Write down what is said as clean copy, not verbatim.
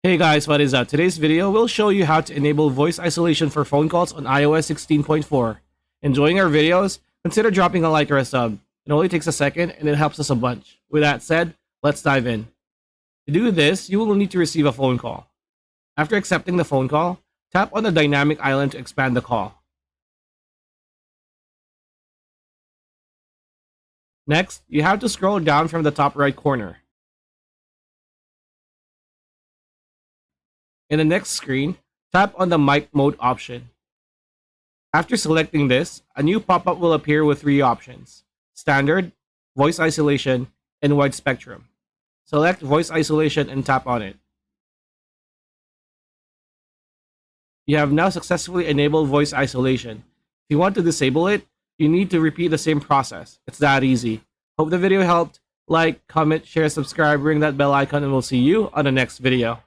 Hey guys, what is up? Today's video will show you how to enable voice isolation for phone calls on iOS 16.4. Enjoying our videos? Consider dropping a like or a sub. It only takes a second and it helps us a bunch. With that said, let's dive in. To do this, you will need to receive a phone call. After accepting the phone call, tap on the dynamic island to expand the call. Next, you have to scroll down from the top right corner. In the next screen, tap on the mic mode option. After selecting this, a new pop-up will appear with three options: standard, voice isolation, and wide spectrum. Select voice isolation and tap on it. You have now successfully enabled voice isolation. If you want to disable it, you need to repeat the same process. It's that easy. Hope the video helped. Like, comment, share, subscribe, ring that bell icon, and we'll see you on the next video.